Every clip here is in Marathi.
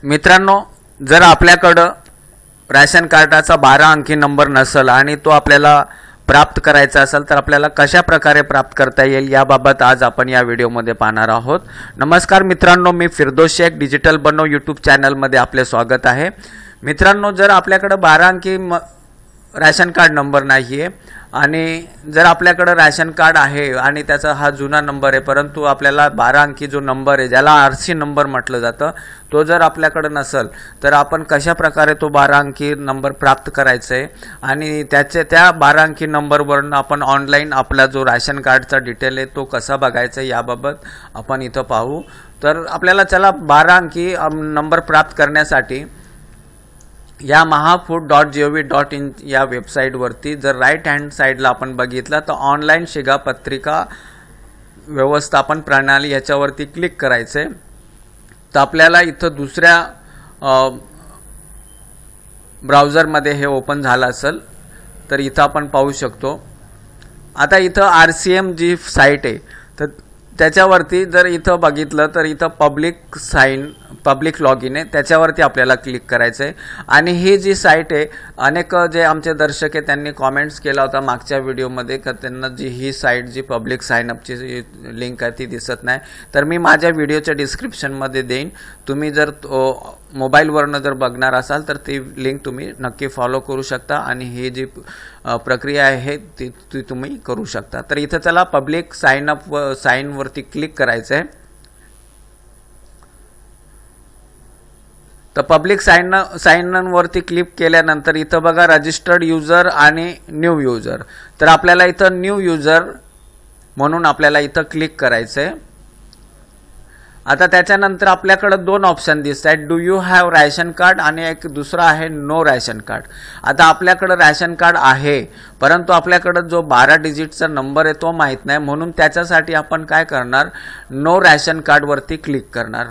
मित्रांनो, जर आपल्याकडं राशन कार्डाचा 12 अंकी नंबर नसेल आणि तो आपल्याला प्राप्त करायचा असेल तर आपल्याला कशा प्रकारे प्राप्त करता येईल याबाबत आज आपण या व्हिडिओमध्ये पाहणार आहोत। नमस्कार मित्रांनो, मी फिरदौस शेख डिजिटल बनव यूट्यूब चॅनलमध्ये आपले स्वागत आहे। मित्रांनो, जर आपल्याकडे 12 अंकी राशन कार्ड नंबर नाही आहे आणि जर आपल्याकडे राशन कार्ड आहे आणि त्याचा हा जुना नंबर आहे, परंतु आपल्याला 12 अंकी जो नंबर आहे ज्याला आरसी नंबर म्हटलं जातं तो जर आपल्याकडे नसेल तर आपण कशा प्रकारे तो 12 अंकी नंबर प्राप्त करायचा आहे आणि त्या 12 अंकी नंबरवरून आपण ऑनलाईन आपला जो राशन कार्डचा डिटेल आहे तो कसा बघायचा याबाबत आपण इथं पाहू। तर आपल्याला चला 12 अंकी नंबर प्राप्त करण्यासाठी या mahafood.gov.in या वेबसाईटवरती जर राईट हँड साईडला आपण बघितलं तर ऑनलाईन शिधापत्रिका व्यवस्थापन प्रणाली याच्यावरती क्लिक करायचं आहे। तर आपल्याला इथं दुसऱ्या ब्राउझरमध्ये हे ओपन झालं असेल तर इथं आपण पाहू शकतो। आता इथं RCM जी साईट आहे तर त्याच्यावरती जर इथं बघितलं तर इथं पब्लिक लॉगिन आहे, त्याच्यावरती आपल्याला क्लिक करायचं आहे। आणि ही जी साईट आहे, अनेक जे आमचे दर्शक आहे त्यांनी कॉमेंट्स केला होता मागच्या व्हिडिओमध्ये की त्यांना ही साईट जी पब्लिक साइनअपची लिंक आहे ती दिसत नाही, तर मी माझ्या व्हिडिओच्या डिस्क्रिप्शनमध्ये देईन। तुम्ही जर मोबाईलवरनं जर बघणार असाल तर ती लिंक तुम्ही नक्की फॉलो करू शकता आणि ही जी प्रक्रिया आहे ती तुम्ही करू शकता। तर इथं चला पब्लिक साइनवरती क्लिक करायचं आहे। तर पब्लिक साइन वरती क्लिक केल्यानंतर इथं बघा रजिस्टर्ड यूजर आणि न्यू यूजर, तर आपल्याला इथं न्यू यूजर म्हणून आपल्याला इथं क्लिक करायचं आहे। आता त्याच्यानंतर आपल्याकडे दोन ऑप्शन दिसत आहेत, do you have ration card आणि एक दुसरा आहे नो रॅशन कार्ड। आता आपल्याकडे रॅशन कार्ड आहे परंतु आपल्याकडे जो 12 डिजिटचा नंबर आहे तो माहित नाही, म्हणून त्याच्यासाठी आपण काय करणार, नो रॅशन कार्ड वरती क्लिक करणार।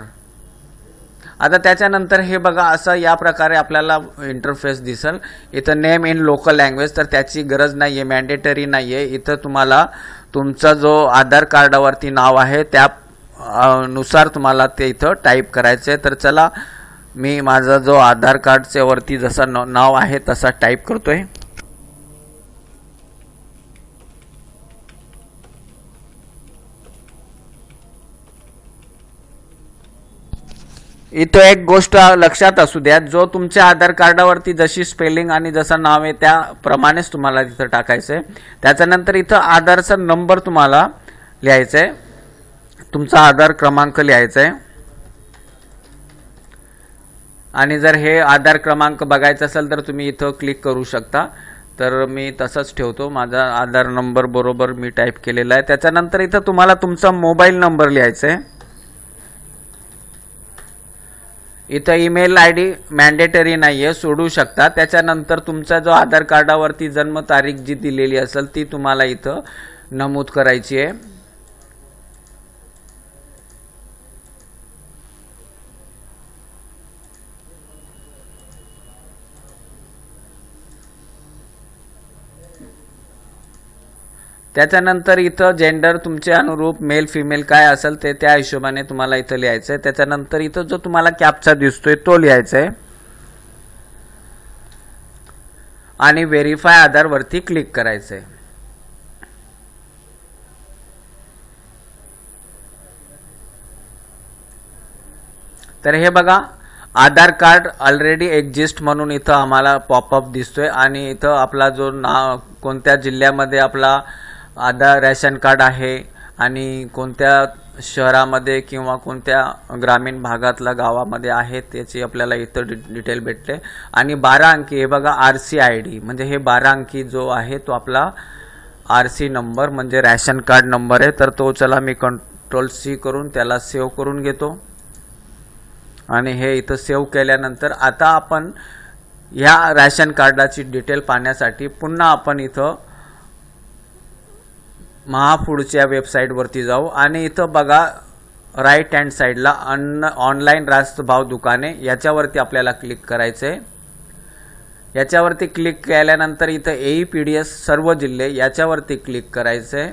आता त्याच्यानंतर हे बघा असं या प्रकारे आपल्याला इंटरफेस दिसेल। इथं नेम इन लोकल लँग्वेज तर त्याची गरज नाही आहे, मॅन्डेटरी नाही आहे। इथं तुम्हाला तुमचा जो आधार कार्डावरती नाव आहे त्या नुसार तुम्हाला ते इथं टाईप करायचं आहे। तर चला मी माझा जो आधार कार्डच्या वरती जसा नाव आहे तसा टाईप करतोय। इथं एक गोष्ट लक्षात असू द्या, जो तुमच्या आधार कार्डावरती जशी स्पेलिंग आणि जसं नाव आहे त्याप्रमाणेच तुम्हाला तिथं टाकायचं आहे। त्याच्यानंतर इथं आधारचा नंबर तुम्हाला लिहायचा आहे, तुमचा आधार क्रमांक लिहायचा आहे। आणि जर हे आधार क्रमांक बघायचा असेल तर तुम्ही इथं क्लिक करू शकता। तर मी तसंच ठेवतो, माझा आधार नंबर बरोबर मी टाईप केलेला आहे। त्याच्यानंतर इथं तुम्हाला तुमचा मोबाईल नंबर लिहायचा आहे। इथं ईमेल ID मॅन्डेटरी नाही आहे, सोडू शकता। त्याच्यानंतर तुमचा जो आधार कार्डावरती जन्म तारीख जी दिलेली असेल ती तुम्हाला इथं नमूद करायची आहे। त्याच्यानंतर इथं जेंडर तुमचे अनुरूप मेल फिमेल काय असेल ते त्या हिशोबाने तुम्हाला इथं लिहायचं आहे। त्याच्यानंतर इथं जो तुम्हाला कॅप्चा दिसतोय तो लिहायचा आहे आणि व्हेरीफाय आधार वरती क्लिक करायचं आहे। तर हे बघा आधार कार्ड ऑलरेडी एक्झिस्ट म्हणून इथं आम्हाला पॉपअप दिसतोय आणि इथं आपला जो नाव कोणत्या जिल्ह्यामध्ये आपला आधार रॅशन कार्ड आहे आणि कोणत्या शहरामध्ये किंवा कोणत्या ग्रामीण भागातला गावामध्ये आहे त्याची आपल्याला इथं डिटेल भेटते। आणि 12 अंकी हे बघा RC ID म्हणजे हे 12 अंकी जो आहे तो आपला RC नंबर म्हणजे रॅशन कार्ड नंबर आहे। तर तो चला मी Ctrl+C करून त्याला सेव्ह करून घेतो आणि हे इथं सेव्ह केल्यानंतर आता आपण ह्या रॅशन कार्डाची डिटेल पाहण्यासाठी पुन्हा आपण इथं महाफूडच्या वेबसाईटवरती जाऊ आणि इथं बघा राईट हँड साईडला ऑनलाईन रास्त भाव दुकाने याच्यावरती आपल्याला क्लिक करायचं आहे। याच्यावरती क्लिक केल्यानंतर इथं AEPDS सर्व जिल्हे याच्यावरती क्लिक करायचं आहे।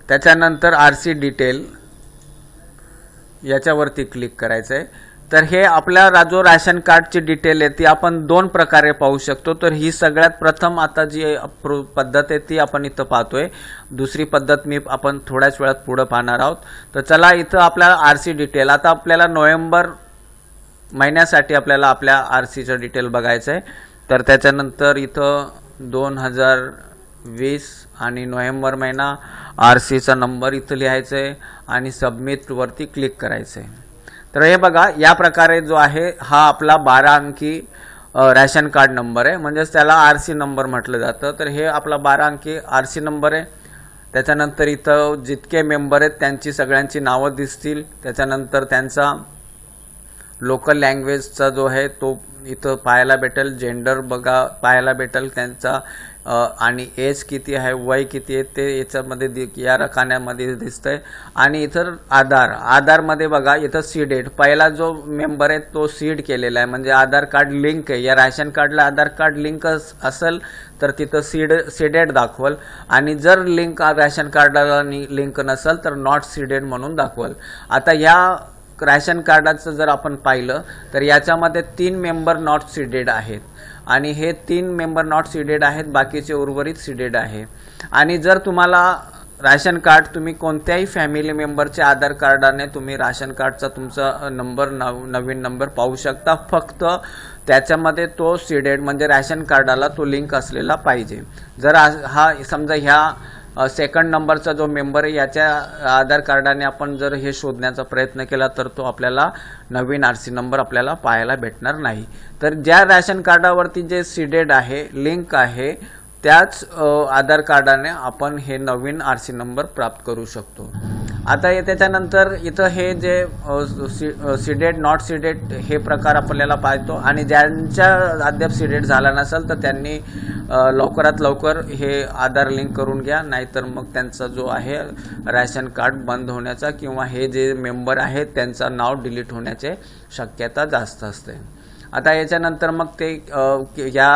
त्याच्यानंतर RC डिटेल याच्यावरती क्लिक करायचं आहे। तर हे आपल्या जो राशन कार्डची डिटेल आहे ती आपण दोन प्रकारे पाहू शकतो। तर ही सगळ्यात प्रथम आता जी पद्धत आहे ती आपण इथं पाहतोय। दुसरी पद्धत आपण थोड्याच वेळात पुढे पाहणार आहोत। तर चला इथं आपल्याला RC डिटेल, आता आपल्याला नोव्हेंबर महिन्यासाठी आपल्याला आपल्या RCचं डिटेल बघायचं आहे। तर त्याच्यानंतर इथं 2020 आणि नोव्हेंबर महिना RCचा नंबर इथं लिहायचा आहे आणि सबमिट वरती क्लिक करायचं आहे। तर हे बघा या प्रकारे जो आहे हा आपला 12 अंकी रॅशन कार्ड नंबर आहे, म्हणजे त्याला RC नंबर म्हटलं जातं। तर हे आपला 12 अंकी RC नंबर आहे। त्याच्यानंतर इथं जितके मेंबर आहेत त्यांची सगळ्यांची नावं दिसतील। त्याच्यानंतर त्यांचा लोकल लँग्वेजचा जो आहे तो इथं पाहायला भेटेल, जेंडर बघा पाहायला भेटेल त्यांचा, आणि एज किती आहे, वय किती आहे ते याच्यामध्ये या रकान्यामध्ये दिसतंय। आणि इथं आधारमध्ये बघा इथं सीडेड, पहिला जो मेंबर आहे तो सीड केलेला आहे, म्हणजे आधार कार्ड लिंक आहे। या रॅशन कार्डला आधार कार्ड लिंक असेल तर तिथं सीडेड दाखवल, आणि जर लिंक रॅशन कार्डाला लिंक नसेल तर नॉट सीडेड म्हणून दाखवल। आता या रॅशन कार्डाचं जर आपण पाहिलं तर याच्यामध्ये 3 मेंबर नॉट सीडेड आहेत, आणि हे 3 मेंबर नॉट सीडेड आहेत, बाकीचे उर्वरित सीडेड आहे। आणि जर तुम्हाला रॅशन कार्ड तुम्ही कोणत्याही फॅमिली मेंबरच्या आधार कार्डाने तुम्ही राशन कार्डचा तुमचा नंबर नवीन नंबर पाहू शकता, फक्त त्याच्यामध्ये तो सीडेड म्हणजे रॅशन कार्डाला तो लिंक असलेला पाहिजे। जर हा समजा ह्या सेकंड नंबरचा जो मेंबर आहे याच्या आधार कार्डाने आपण जर हे शोधण्याचा प्रयत्न केला तर तो आपल्याला नवीन RC नंबर आपल्याला पाहायला भेटणार नाही। तर ज्या रॅशन कार्डावरती जे सीडेड आहे लिंक आहे त्याच आधार कार्डाने आपण हे नवीन RC नंबर प्राप्त करू शकतो। आता त्याच्यानंतर इथं हे जे सीडेड नॉट सीडेड हे प्रकार आपल्याला पाहतो, आणि ज्यांच्या अद्याप सीडेड झाला नसेल तर त्यांनी लवकरात लवकर हे आधार लिंक करून घ्या, नाहीतर मग त्यांचा जो आहे रॅशन कार्ड बंद होण्याचा किंवा हे जे मेंबर आहेत त्यांचं नाव डिलीट होण्याची शक्यता जास्त असते। आता याच्यानंतर मग ते या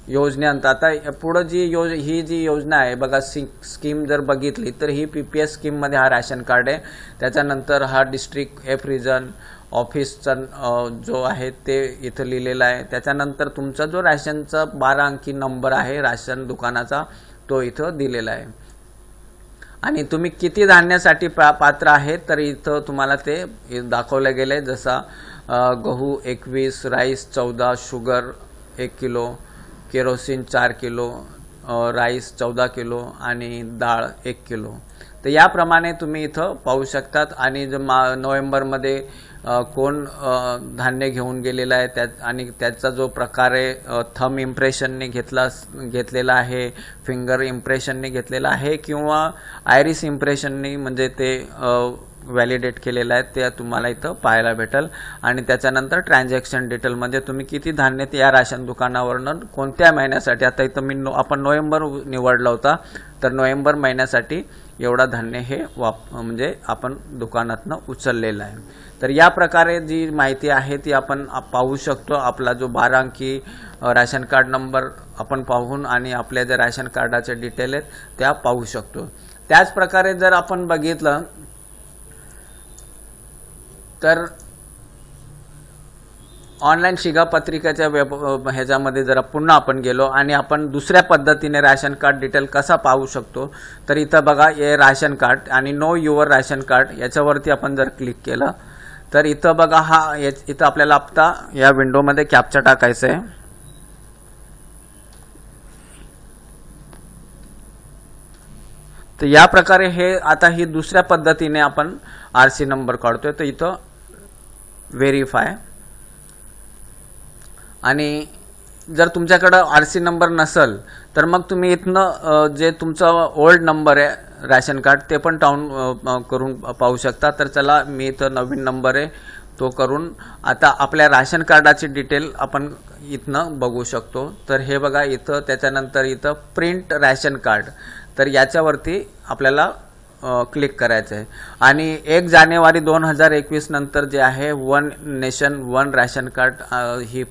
योजनेअंत आता पुढं ही जी योजना आहे बघा, स्कीम जर बघितली तर ही PPS स्कीममध्ये हा रॅशन कार्ड आहे। त्याच्यानंतर हा डिस्ट्रिक्ट F रिजन ऑफिसचा जो आहे ते इथं लिहिलेला आहे। त्याच्यानंतर तुमचा जो रॅशनचा 12 अंकी नंबर आहे राशन दुकानाचा तो इथं दिलेला आहे, आणि तुम्ही किती धान्यासाठी पात्र आहे तर इथं तुम्हाला ते दाखवलं गेले, जसा गहू 21, rice 14, sugar 1 kilo, kerosene 4 kilo, rice 14 kilo आणि डाळ 1 किलो। तर याप्रमाणे तुम्ही इथं पाहू शकतात। आणि नोव्हेंबरमध्ये कोण धान्य घेऊन गेलेला आहे आणि त्याचा जो प्रकार आहे थंब इम्प्रेशनने घेतलेला आहे, फिंगर इम्प्रेशनने घेतलेला आहे किंवा आयरिस इम्प्रेशनने म्हणजे ते व्हॅलिडेट केलेलं आहे ते तुम्हाला इथं पाहायला भेटेल। आणि त्याच्यानंतर ट्रान्झॅक्शन डिटेलमध्ये तुम्ही किती धान्य या राशन दुकानावरून कोणत्या महिन्यासाठी, आता इथं आपण नोव्हेंबर निवडला होता तर नोव्हेंबर महिन्यासाठी एवढा धान्य हे म्हणजे आपण दुकानातनं उचललेलं आहे। तर या प्रकारे जी माहिती आहे ती आपण पाहू शकतो। आपला जो 12 अंकी रॅशन कार्ड नंबर आपण पाहून आणि आपल्या ज्या रॅशन कार्डाचे डिटेल आहेत त्या पाहू शकतो। त्याच प्रकारे जर आपण बघितलं तर ऑनलाईन शिधापत्रिकेच्या ह्याच्यामध्ये जरा पुन्हा आपण गेलो आणि आपण दुसऱ्या पद्धतीने रॅशन कार्ड डिटेल कसा पाहू शकतो, तर इथं बघा हे रॅशन कार्ड आणि नो युअर रॅशन कार्ड याच्यावरती आपण जर क्लिक केलं तर इथं बघा इथं आपल्याला आता या विंडोमध्ये कॅप्चा टाकायचं आहे। तर या प्रकारे हे आता ही दुसऱ्या पद्धतीने आपण RC नंबर काढतोय। तर इथं व्हेरीफाय, आणि जर तुमच्याकडे RC नंबर नसेल तर मग तुम्ही इथनं जे तुमचा ओल्ड नंबर आहे रॅशन कार्ड ते पण डाउन करून पाहू शकता। तर चला मी इथं नवीन नंबर आहे तो करून आता आपल्या रॅशन कार्डाची डिटेल आपण इथनं बघू शकतो। तर हे बघा इथं, त्याच्यानंतर इथं प्रिंट रॅशन कार्ड, तर याच्यावरती आपल्याला क्लिक करायचं आहे आणि 1 जानेवारी 2021 नंतर जे आहे one nation one ration card ही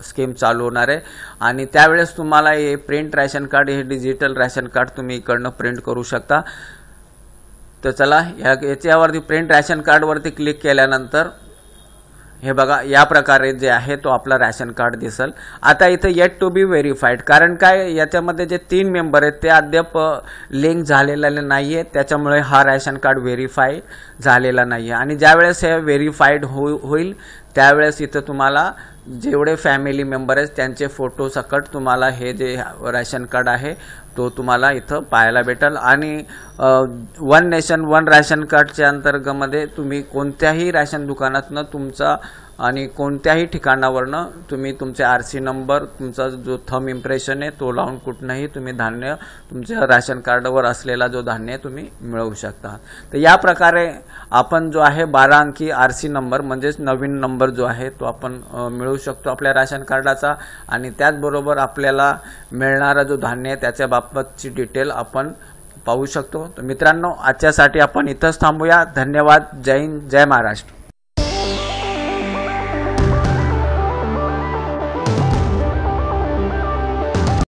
स्कीम चालू होणार आहे आणि त्यावेळेस तुम्हाला हे प्रिंट रॅशन कार्ड हे डिजिटल रॅशन कार्ड तुम्ही इकडनं प्रिंट करू शकता। तर चला याच्यावरती प्रिंट रॅशन कार्डवरती क्लिक केल्यानंतर हे बघा या प्रकारे जे आहे तो आपला रॅशन कार्ड दिसेल। आता इथे येट टू बी व्हेरीफाईड, कारण काय याच्यामध्ये जे 3 मेंबर आहेत ते अद्याप लिंक झालेले नाही आहेत, त्याच्यामुळे हा रॅशन कार्ड व्हेरीफाय झालेला नाही आहे आणि ज्यावेळेस हे व्हेरीफाईड होईल त्यावेळेस इथं तुम्हाला जेवढे फॅमिली मेंबर आहेत त्यांचे फोटो सकट तुम्हाला हे जे रॅशन कार्ड आहे तो तुम्हाला इथं पाहायला भेटेल आणि वन नेशन वन रॅशन कार्डच्या अंतर्गतमध्ये तुम्ही कोणत्याही रॅशन दुकानातनं तुमचा आणि कोणत्याही ठिकाणावरनं तुम्ही तुमचे RC नंबर, तुमचा जो थंब इम्प्रेशन आहे तो लावून कुठनंही तुम्ही धान्य तुमच्या रॅशन कार्डवर असलेला जो धान्य आहे तुम्ही मिळवू शकता। तर या प्रकारे आपण जो आहे 12 अंकी RC नंबर म्हणजेच नवीन नंबर जो आहे तो आपण मिळवू शकतो आपल्या रॅशन कार्डाचा आणि त्याचबरोबर आपल्याला मिळणारा जो धान्य आहे त्याच्या बाबतची डिटेल आपण पाहू शकतो। तर मित्रांनो आजच्यासाठी आपण इथंच थांबूया। धन्यवाद। जय हिंद, जय महाराष्ट्र।